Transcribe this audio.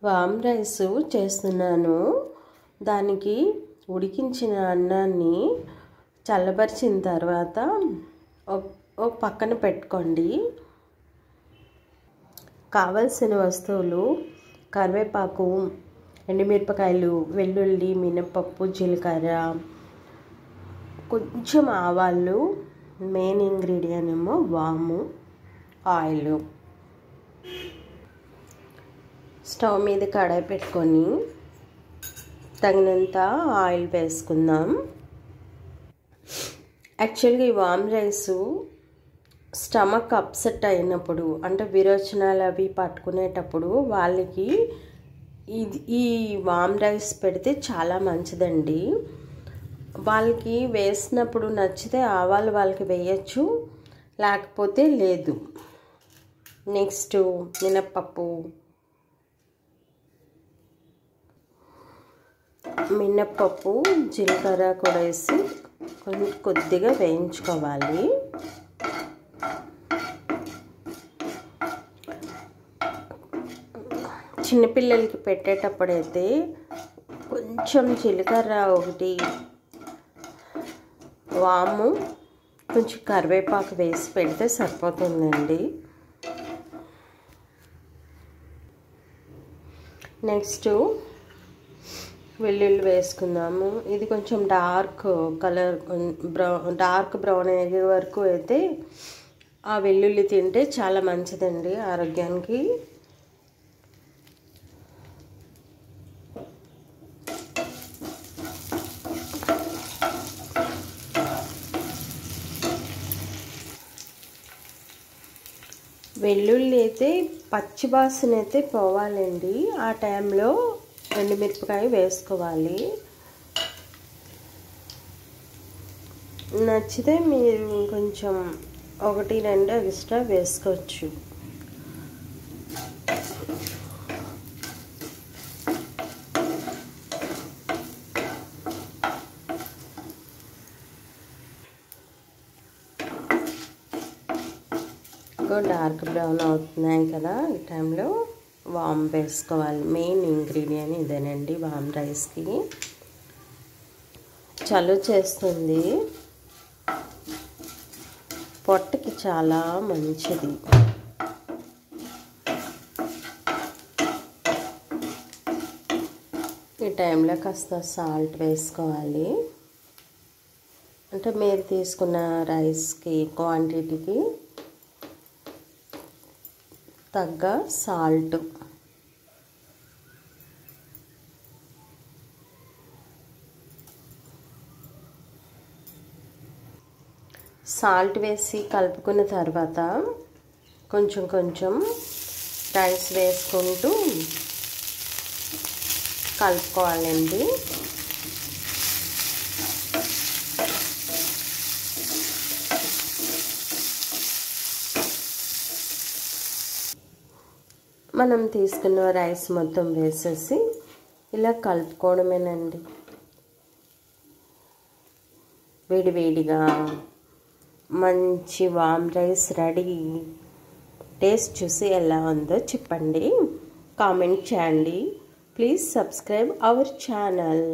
వామ్ rice చేస్తున్నాను. దానికి ఉడికించిన అన్నాన్ని చల్లబరిచిన తర్వాత ఒక పక్కన పెట్టుకోండి. కావలసిన వస్తువులు కరివేపాకు, ఎండుమిరపకాయలు, వెల్లుల్లి, మినపప్పు, జీలకర్ర, కొంచెం ఆవాలు, మెయిన్ ఇంగ్రీడియంట్ ఏమో వాము, ఆయిల్. స్టవ్ మీద కడాయి పెట్టుకొని తగినంత ఆయిల్ వేసుకుందాం. యాక్చువల్గా ఈ వామ్ రైసు స్టమక్ అప్సెట్ అయినప్పుడు, అంటే విరోచనాలు అవి పట్టుకునేటప్పుడు వాళ్ళకి ఈ వామ్ రైస్ పెడితే చాలా మంచిదండి. వాళ్ళకి వేసినప్పుడు నచ్చితే ఆవాలు వాళ్ళకి వేయచ్చు, లేకపోతే లేదు. నెక్స్ట్ మినప్పప్పు, జీలకర్ర కూడా వేసి కొద్దిగా వేయించుకోవాలి. చిన్నపిల్లలకి పెట్టేటప్పుడైతే కొంచెం జీలకర్ర ఒకటి, వాము, కొంచెం కరివేపాకు వేసి పెడితే సరిపోతుందండి. నెక్స్ట్ వెల్లుల్లి వేసుకుందాము. ఇది కొంచెం డార్క్ కలర్, డార్క్ బ్రౌన్ అయ్యే వరకు అయితే ఆ వెల్లుల్లి తింటే చాలా మంచిదండి ఆరోగ్యానికి. వెల్లుల్లి అయితే పచ్చి వాసన అయితే పోవాలండి. ఆ టైంలో ఎండుమిరపకాయ వేసుకోవాలి. నచ్చితే మీరు కొంచెం 1-2 ఎక్స్ట్రా వేసుకోవచ్చు. డార్క్ బ్రౌన్ అవుతున్నాయి కదా, ఈ టైంలో వామ్ వేసుకోవాలి. మెయిన్ ఇంగ్రీడియంట్ ఇదేనండి వామ్ రైస్కి. చలువ చేస్తుంది, పొట్టకి చాలా మంచిది. ఈ టైంలో కాస్త సాల్ట్ వేసుకోవాలి. అంటే మీరు తీసుకున్న రైస్కి క్వాంటిటీకి తగ్గ సాల్ట్. సాల్ట్ వేసి కలుపుకున్న తర్వాత కొంచెం రైస్ వేసుకుంటూ కలుపుకోవాలండి. మనం తీసుకున్న రైస్ మొత్తం వేసేసి ఇలా కలుపుకోవడమేనండి. వేడివేడిగా మంచి వామ్ రైస్ రెడీ. టేస్ట్ చూసి ఎలా ఉందో చెప్పండి, కామెంట్ చేయండి. Please subscribe our channel.